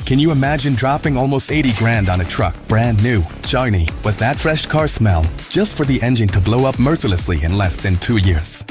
Can you imagine dropping almost 80 grand on a truck, brand new, shiny, with that fresh car smell, just for the engine to blow up mercilessly in less than 2 years?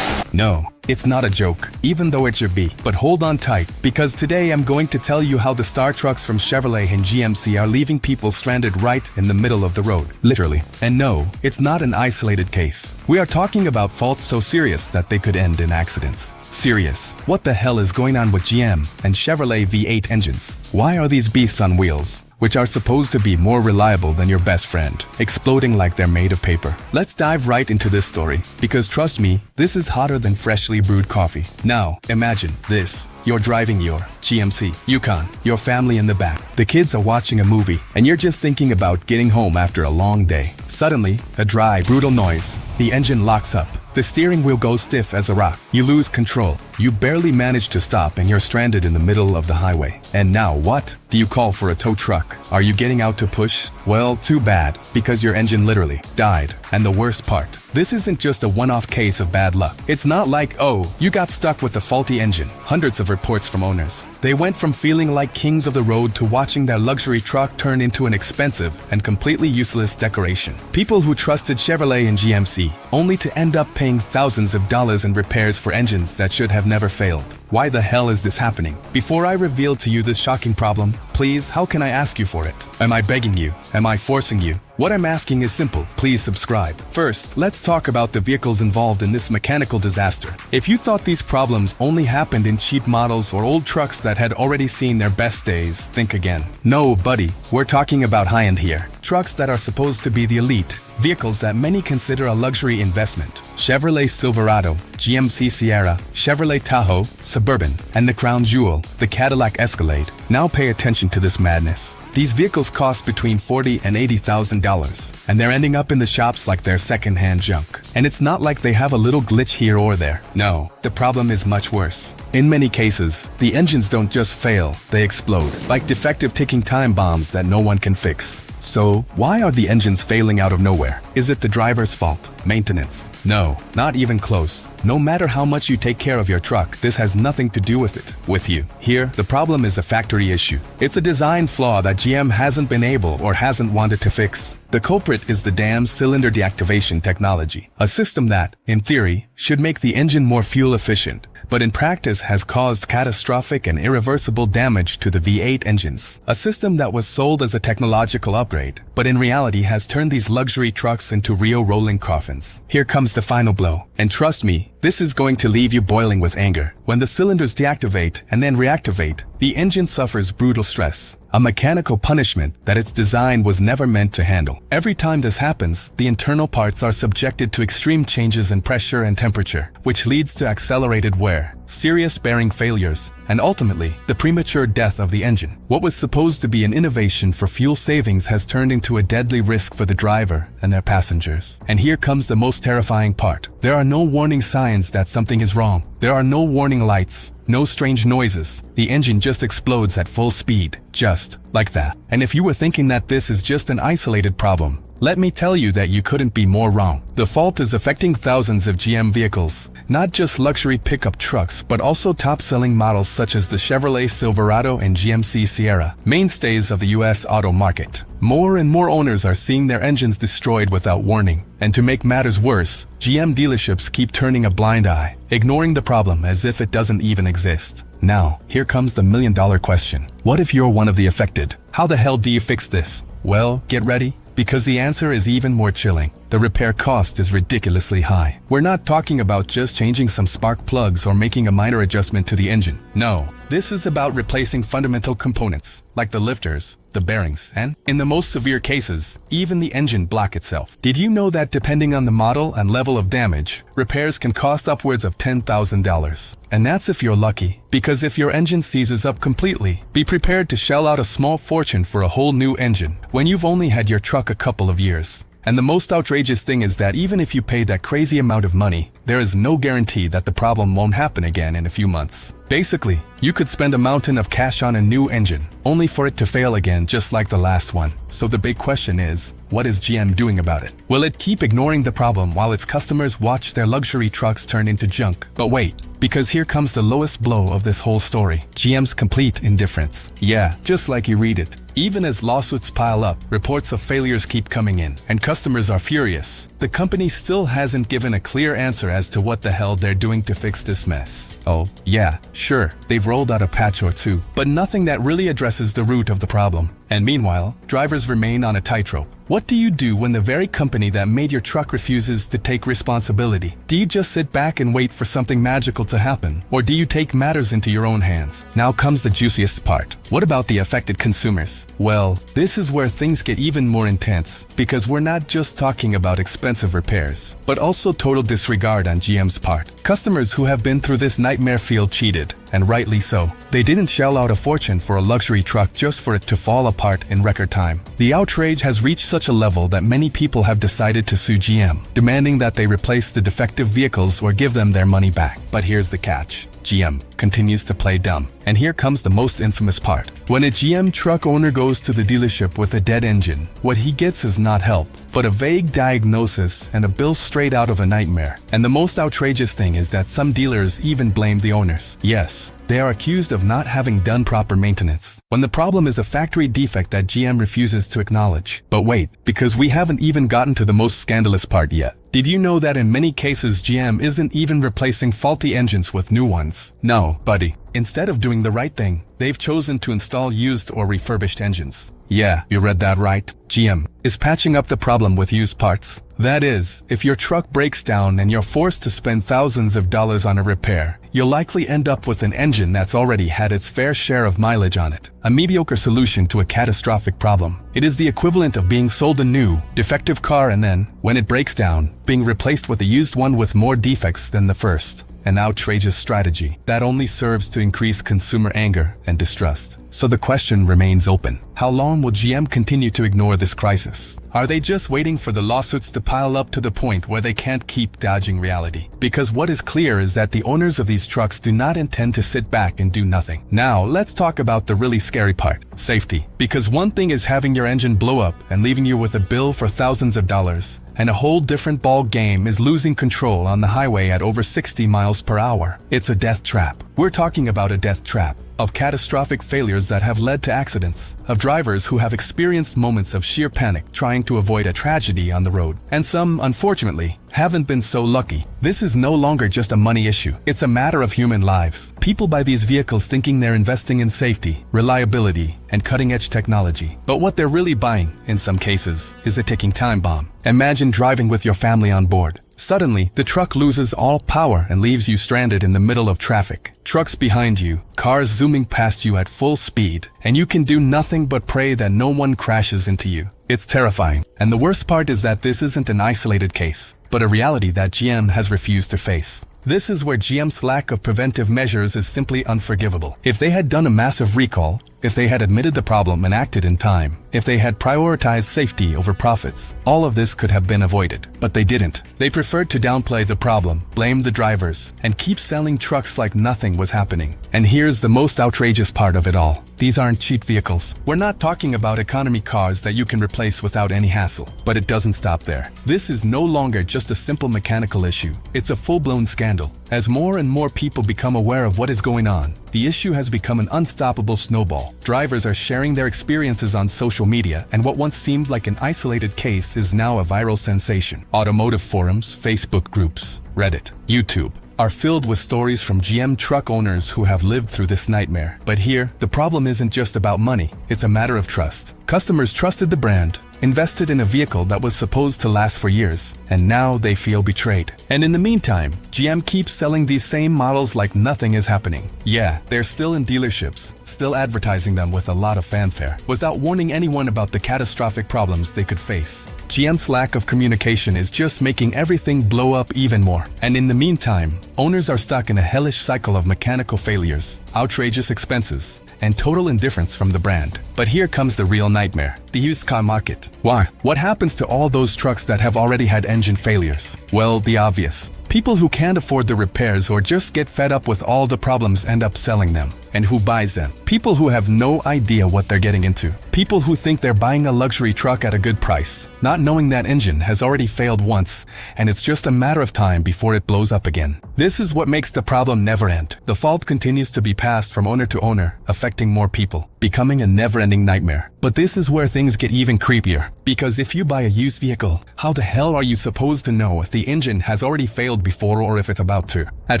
No, it's not a joke, even though it should be. But hold on tight, because today I'm going to tell you how the star trucks from Chevrolet and GMC are leaving people stranded right in the middle of the road, literally. And no, it's not an isolated case. We are talking about faults so serious that they could end in accidents. Serious. What the hell is going on with GM and Chevrolet V8 engines? Why are these beasts on wheels, which are supposed to be more reliable than your best friend, exploding like they're made of paper? Let's dive right into this story, because trust me, this is hotter than freshly brewed coffee. Now, imagine this. You're driving your GMC Yukon, your family in the back. The kids are watching a movie, and you're just thinking about getting home after a long day. Suddenly, a dry, brutal noise. The engine locks up. The steering wheel goes stiff as a rock. You lose control. You barely manage to stop and you're stranded in the middle of the highway. And now what? Do you call for a tow truck? Are you getting out to push? Well, too bad, because your engine literally died. And the worst part, this isn't just a one-off case of bad luck. It's not like, oh, you got stuck with a faulty engine. Hundreds of reports from owners. They went from feeling like kings of the road to watching their luxury truck turn into an expensive and completely useless decoration. People who trusted Chevrolet and GMC, only to end up paying thousands of dollars in repairs for engines that should have never failed. Why the hell is this happening? Before I reveal to you this shocking problem, please, how can I ask you for it? Am I begging you? Am I forcing you? What I'm asking is simple. Please subscribe. First, let's talk about the vehicles involved in this mechanical disaster. If you thought these problems only happened in cheap models or old trucks that had already seen their best days, think again. No, buddy, we're talking about high-end here. Trucks that are supposed to be the elite. Vehicles that many consider a luxury investment. Chevrolet Silverado, GMC Sierra, Chevrolet Tahoe, Suburban, and the crown jewel, the Cadillac Escalade. Now pay attention to this madness. These vehicles cost between $40,000 and $80,000, and they're ending up in the shops like they're second-hand junk. And it's not like they have a little glitch here or there. No, the problem is much worse. In many cases, the engines don't just fail, they explode, like defective ticking time bombs that no one can fix. So, why are the engines failing out of nowhere? Is it the driver's fault? Maintenance? No, not even close. No matter how much you take care of your truck, this has nothing to do with it, with you. Here, the problem is a factory issue. It's a design flaw that GM hasn't been able or hasn't wanted to fix. The culprit is the damn cylinder deactivation technology, a system that, in theory, should make the engine more fuel efficient, but in practice has caused catastrophic and irreversible damage to the V8 engines. A system that was sold as a technological upgrade, but in reality has turned these luxury trucks into real rolling coffins. Here comes the final blow. And trust me, this is going to leave you boiling with anger. When the cylinders deactivate and then reactivate, the engine suffers brutal stress, a mechanical punishment that its design was never meant to handle. Every time this happens, the internal parts are subjected to extreme changes in pressure and temperature, which leads to accelerated wear, serious bearing failures, and ultimately, the premature death of the engine. What was supposed to be an innovation for fuel savings has turned into a deadly risk for the driver and their passengers. And here comes the most terrifying part. There are no warning signs that something is wrong. There are no warning lights, no strange noises. The engine just explodes at full speed, just like that. And if you were thinking that this is just an isolated problem, let me tell you that you couldn't be more wrong. The fault is affecting thousands of GM vehicles, not just luxury pickup trucks, but also top-selling models such as the Chevrolet Silverado and GMC Sierra, mainstays of the US auto market. More and more owners are seeing their engines destroyed without warning. And to make matters worse, GM dealerships keep turning a blind eye, ignoring the problem as if it doesn't even exist. Now, here comes the million-dollar question. What if you're one of the affected? How the hell do you fix this? Well, get ready, because the answer is even more chilling. The repair cost is ridiculously high. We're not talking about just changing some spark plugs or making a minor adjustment to the engine. No, this is about replacing fundamental components, like the lifters, the bearings, and, in the most severe cases, even the engine block itself. Did you know that depending on the model and level of damage, repairs can cost upwards of $10,000? And that's if you're lucky, because if your engine seizes up completely, be prepared to shell out a small fortune for a whole new engine when you've only had your truck a couple of years. And the most outrageous thing is that even if you pay that crazy amount of money, there is no guarantee that the problem won't happen again in a few months. Basically, you could spend a mountain of cash on a new engine, only for it to fail again just like the last one. So the big question is, what is GM doing about it? Will it keep ignoring the problem while its customers watch their luxury trucks turn into junk? But wait, because here comes the lowest blow of this whole story. GM's complete indifference. Yeah, just like you read it. Even as lawsuits pile up, reports of failures keep coming in, and customers are furious, the company still hasn't given a clear answer as to what the hell they're doing to fix this mess. Oh, yeah, sure, they've rolled out a patch or two, but nothing that really addresses the root of the problem. And meanwhile, drivers remain on a tightrope. What do you do when the very company that made your truck refuses to take responsibility? Do you just sit back and wait for something magical to happen? Or do you take matters into your own hands? Now comes the juiciest part. What about the affected consumers? Well, this is where things get even more intense, because we're not just talking about expensive repairs, but also total disregard on GM's part. Customers who have been through this nightmare feel cheated, and rightly so. They didn't shell out a fortune for a luxury truck just for it to fall apart in record time. The outrage has reached such a level that many people have decided to sue GM, demanding that they replace the defective vehicles or give them their money back. But here's the catch. GM continues to play dumb. And here comes the most infamous part. When a GM truck owner goes to the dealership with a dead engine, what he gets is not help, but a vague diagnosis and a bill straight out of a nightmare. And the most outrageous thing is that some dealers even blame the owners. Yes, they are accused of not having done proper maintenance, when the problem is a factory defect that GM refuses to acknowledge. But wait, because we haven't even gotten to the most scandalous part yet. Did you know that in many cases GM isn't even replacing faulty engines with new ones? No, buddy. Instead of doing the right thing, they've chosen to install used or refurbished engines. Yeah, you read that right. GM is patching up the problem with used parts. That is, if your truck breaks down and you're forced to spend thousands of dollars on a repair, you'll likely end up with an engine that's already had its fair share of mileage on it. A mediocre solution to a catastrophic problem. It is the equivalent of being sold a new, defective car and then, when it breaks down, being replaced with a used one with more defects than the first. An outrageous strategy that only serves to increase consumer anger and distrust. So the question remains open. How long will GM continue to ignore this crisis? Are they just waiting for the lawsuits to pile up to the point where they can't keep dodging reality? Because what is clear is that the owners of these trucks do not intend to sit back and do nothing. Now, let's talk about the really scary part, safety. Because one thing is having your engine blow up and leaving you with a bill for thousands of dollars. And a whole different ball game is losing control on the highway at over 60 miles per hour. It's a death trap. We're talking about a death trap of catastrophic failures that have led to accidents, of drivers who have experienced moments of sheer panic trying to avoid a tragedy on the road, and some, unfortunately, haven't been so lucky. This is no longer just a money issue. It's a matter of human lives. People buy these vehicles thinking they're investing in safety, reliability, and cutting-edge technology. But what they're really buying, in some cases, is a ticking time bomb. Imagine driving with your family on board. Suddenly, the truck loses all power and leaves you stranded in the middle of traffic. Trucks behind you, cars zooming past you at full speed, and you can do nothing but pray that no one crashes into you. It's terrifying. And the worst part is that this isn't an isolated case, but a reality that GM has refused to face. This is where GM's lack of preventive measures is simply unforgivable. If they had done a massive recall, if they had admitted the problem and acted in time, if they had prioritized safety over profits, all of this could have been avoided. But they didn't. They preferred to downplay the problem, blame the drivers, and keep selling trucks like nothing was happening. And here's the most outrageous part of it all. These aren't cheap vehicles. We're not talking about economy cars that you can replace without any hassle. But it doesn't stop there. This is no longer just a simple mechanical issue. It's a full-blown scandal. As more and more people become aware of what is going on, the issue has become an unstoppable snowball. Drivers are sharing their experiences on social media, and what once seemed like an isolated case is now a viral sensation. Automotive forums, Facebook groups, Reddit, YouTube are filled with stories from GM truck owners who have lived through this nightmare. But here, the problem isn't just about money, it's a matter of trust. Customers trusted the brand, invested in a vehicle that was supposed to last for years, and now they feel betrayed. And in the meantime, GM keeps selling these same models like nothing is happening. Yeah, they're still in dealerships, still advertising them with a lot of fanfare, without warning anyone about the catastrophic problems they could face. GM's lack of communication is just making everything blow up even more. And in the meantime, owners are stuck in a hellish cycle of mechanical failures, outrageous expenses, and total indifference from the brand. But here comes the real nightmare, the used car market. Why? What happens to all those trucks that have already had engine failures? Well, the obvious. People who can't afford the repairs or just get fed up with all the problems end up selling them. And who buys them? People who have no idea what they're getting into. People who think they're buying a luxury truck at a good price, not knowing that engine has already failed once, and it's just a matter of time before it blows up again. This is what makes the problem never end. The fault continues to be passed from owner to owner, affecting more people, becoming a never-ending nightmare. But this is where things get even creepier. Because if you buy a used vehicle, how the hell are you supposed to know if the engine has already failed before or if it's about to? At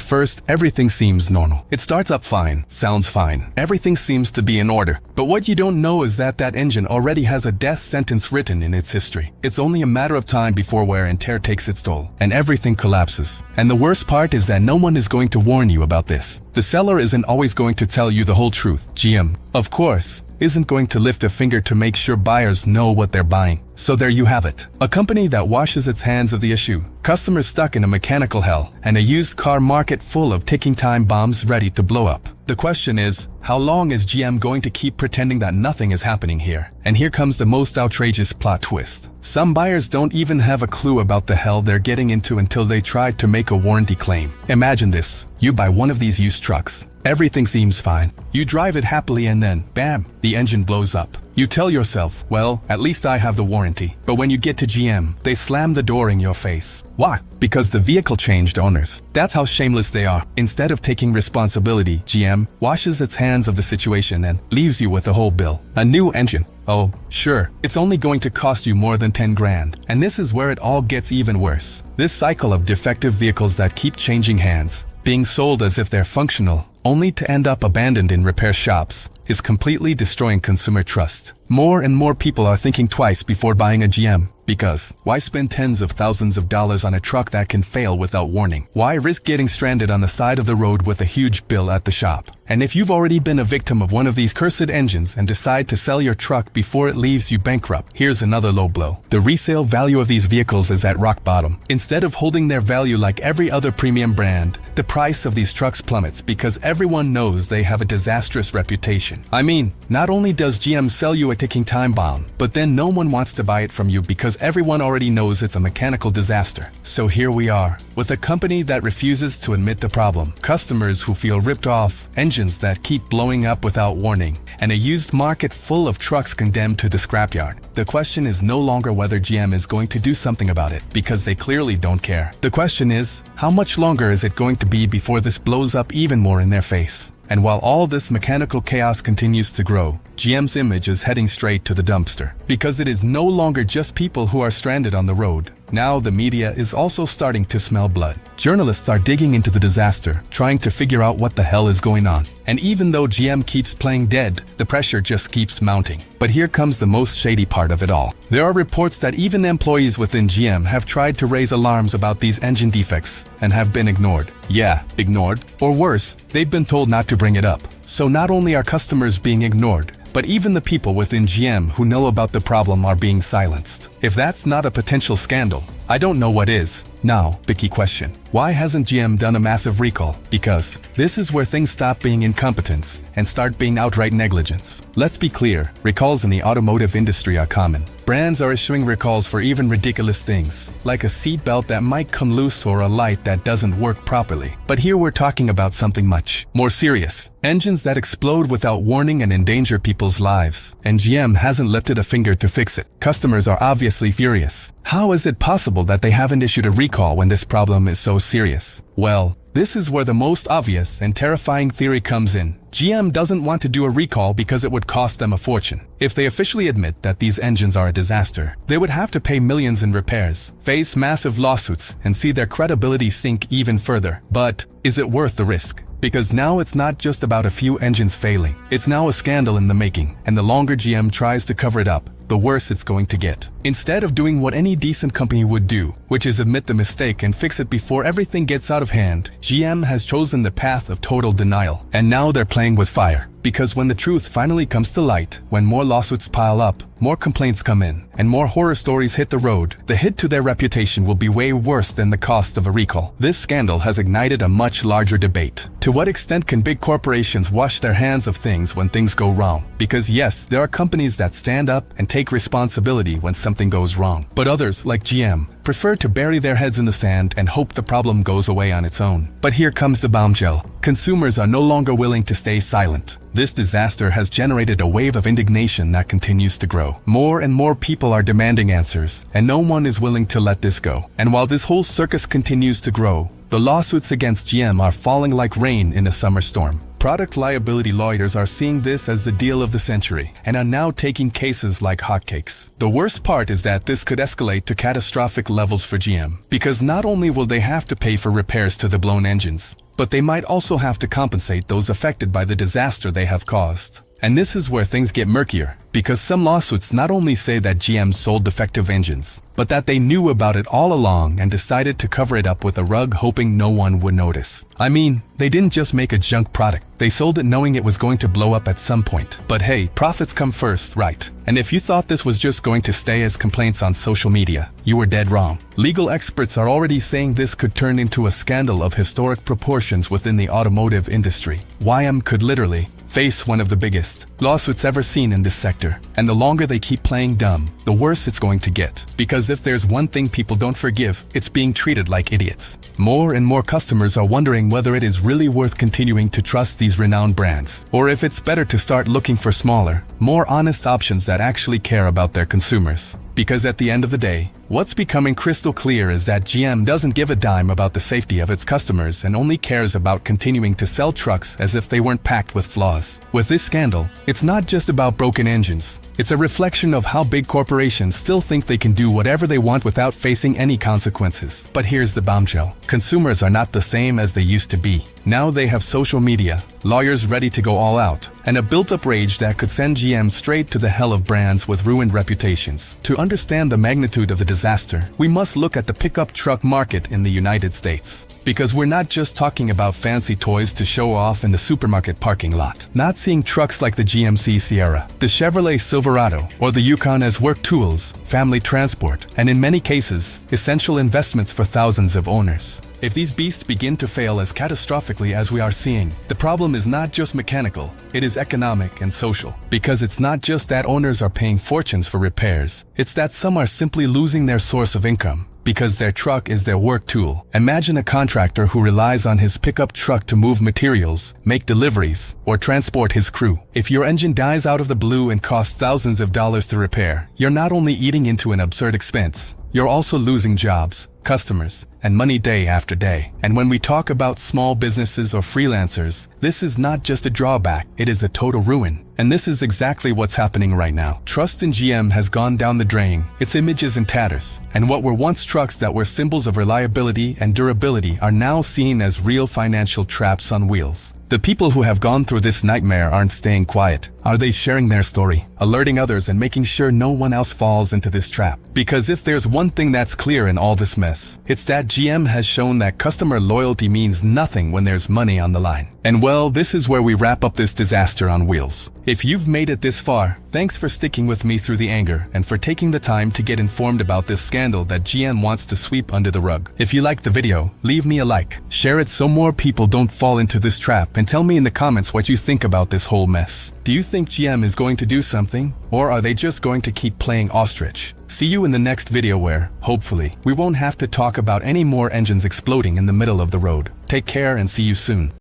first, everything seems normal. It starts up fine, sounds fine. Everything seems to be in order. But what you don't know is that engine already has a death sentence written in its history. It's only a matter of time before wear and tear takes its toll, and everything collapses. And the worst part is that no one is going to warn you about this. The seller isn't always going to tell you the whole truth. GM, of course, isn't going to lift a finger to make sure buyers know what they're buying. So there you have it. A company that washes its hands of the issue, customers stuck in a mechanical hell, and a used car market full of ticking time bombs ready to blow up. The question is, how long is GM going to keep pretending that nothing is happening here? And here comes the most outrageous plot twist. Some buyers don't even have a clue about the hell they're getting into until they try to make a warranty claim. Imagine this. You buy one of these used trucks. Everything seems fine. You drive it happily and then, bam, the engine blows up. You tell yourself, well, at least I have the warranty. But when you get to GM, they slam the door in your face. Why? Because the vehicle changed owners. That's how shameless they are. Instead of taking responsibility, GM washes its hands of the situation and leaves you with the whole bill. A new engine. Oh, sure, it's only going to cost you more than 10 grand. And this is where it all gets even worse. This cycle of defective vehicles that keep changing hands, being sold as if they're functional, only to end up abandoned in repair shops, is completely destroying consumer trust. More and more people are thinking twice before buying a GM. Because why spend tens of thousands of dollars on a truck that can fail without warning? Why risk getting stranded on the side of the road with a huge bill at the shop? And if you've already been a victim of one of these cursed engines and decide to sell your truck before it leaves you bankrupt, here's another low blow. The resale value of these vehicles is at rock bottom. Instead of holding their value like every other premium brand, the price of these trucks plummets because everyone knows they have a disastrous reputation. I mean, not only does GM sell you a ticking time bomb, but then no one wants to buy it from you because everyone already knows it's a mechanical disaster. So here we are, with a company that refuses to admit the problem, customers who feel ripped off, engines that keep blowing up without warning, and a used market full of trucks condemned to the scrapyard. The question is no longer whether GM is going to do something about it, because they clearly don't care. The question is, how much longer is it going to be before this blows up even more in their face? And while all this mechanical chaos continues to grow, GM's image is heading straight to the dumpster. Because it is no longer just people who are stranded on the road. Now the media is also starting to smell blood. Journalists are digging into the disaster, trying to figure out what the hell is going on. And even though GM keeps playing dead, the pressure just keeps mounting. But here comes the most shady part of it all. There are reports that even employees within GM have tried to raise alarms about these engine defects and have been ignored. Yeah, ignored. Or worse, they've been told not to bring it up. So not only are customers being ignored, but even the people within GM who know about the problem are being silenced. If that's not a potential scandal, I don't know what is. Now, the key question. Why hasn't GM done a massive recall? Because this is where things stop being incompetence and start being outright negligence. Let's be clear, recalls in the automotive industry are common. Brands are issuing recalls for even ridiculous things, like a seatbelt that might come loose or a light that doesn't work properly. But here we're talking about something much more serious. Engines that explode without warning and endanger people's lives. And GM hasn't lifted a finger to fix it. Customers are obviously furious. How is it possible that they haven't issued a recall when this problem is so serious? Well, this is where the most obvious and terrifying theory comes in. GM doesn't want to do a recall because it would cost them a fortune. If they officially admit that these engines are a disaster, they would have to pay millions in repairs, face massive lawsuits, and see their credibility sink even further. But is it worth the risk? Because now it's not just about a few engines failing. It's now a scandal in the making, and the longer GM tries to cover it up, the worse it's going to get. Instead of doing what any decent company would do, which is admit the mistake and fix it before everything gets out of hand, GM has chosen the path of total denial. And now they're playing with fire. Because when the truth finally comes to light, when more lawsuits pile up, more complaints come in, and more horror stories hit the road, the hit to their reputation will be way worse than the cost of a recall. This scandal has ignited a much larger debate. To what extent can big corporations wash their hands of things when things go wrong? Because yes, there are companies that stand up and take responsibility when something something goes wrong. But others, like GM, prefer to bury their heads in the sand and hope the problem goes away on its own. But here comes the bombshell. Consumers are no longer willing to stay silent. This disaster has generated a wave of indignation that continues to grow. More and more people are demanding answers, and no one is willing to let this go. And while this whole circus continues to grow, the lawsuits against GM are falling like rain in a summer storm. Product liability lawyers are seeing this as the deal of the century and are now taking cases like hotcakes. The worst part is that this could escalate to catastrophic levels for GM, because not only will they have to pay for repairs to the blown engines, but they might also have to compensate those affected by the disaster they have caused. And this is where things get murkier, because some lawsuits not only say that GM sold defective engines, but that they knew about it all along and decided to cover it up with a rug hoping no one would notice. I mean, they didn't just make a junk product, they sold it knowing it was going to blow up at some point. But hey, profits come first, right? And if you thought this was just going to stay as complaints on social media, you were dead wrong. Legal experts are already saying this could turn into a scandal of historic proportions within the automotive industry. GM could literally face one of the biggest lawsuits ever seen in this sector. And the longer they keep playing dumb, the worse it's going to get. Because if there's one thing people don't forgive, it's being treated like idiots. More and more customers are wondering whether it is really worth continuing to trust these renowned brands, or if it's better to start looking for smaller, more honest options that actually care about their consumers. Because at the end of the day, what's becoming crystal clear is that GM doesn't give a dime about the safety of its customers and only cares about continuing to sell trucks as if they weren't packed with flaws. With this scandal, it's not just about broken engines. It's a reflection of how big corporations still think they can do whatever they want without facing any consequences. But here's the bombshell. Consumers are not the same as they used to be. Now they have social media, lawyers ready to go all out, and a built-up rage that could send GM straight to the hell of brands with ruined reputations. To understand the magnitude of the disaster, we must look at the pickup truck market in the United States. Because we're not just talking about fancy toys to show off in the supermarket parking lot. Not seeing trucks like the GMC Sierra, the Chevrolet Silverado, or the Yukon as work tools, family transport, and in many cases, essential investments for thousands of owners. If these beasts begin to fail as catastrophically as we are seeing, the problem is not just mechanical, it is economic and social. Because it's not just that owners are paying fortunes for repairs, it's that some are simply losing their source of income, because their truck is their work tool. Imagine a contractor who relies on his pickup truck to move materials, make deliveries, or transport his crew. If your engine dies out of the blue and costs thousands of dollars to repair, you're not only eating into an absurd expense, you're also losing jobs, customers, and money day after day. And when we talk about small businesses or freelancers, this is not just a drawback, it is a total ruin. And this is exactly what's happening right now. Trust in GM has gone down the drain, its image is in tatters, and what were once trucks that were symbols of reliability and durability are now seen as real financial traps on wheels. The people who have gone through this nightmare aren't staying quiet. Are they sharing their story, alerting others and making sure no one else falls into this trap? Because if there's one thing that's clear in all this mess, it's that GM has shown that customer loyalty means nothing when there's money on the line. And well, this is where we wrap up this disaster on wheels. If you've made it this far, thanks for sticking with me through the anger and for taking the time to get informed about this scandal that GM wants to sweep under the rug. If you liked the video, leave me a like, share it so more people don't fall into this trap, and tell me in the comments what you think about this whole mess. Do you think GM is going to do something, or are they just going to keep playing ostrich? See you in the next video where, hopefully, we won't have to talk about any more engines exploding in the middle of the road. Take care and see you soon.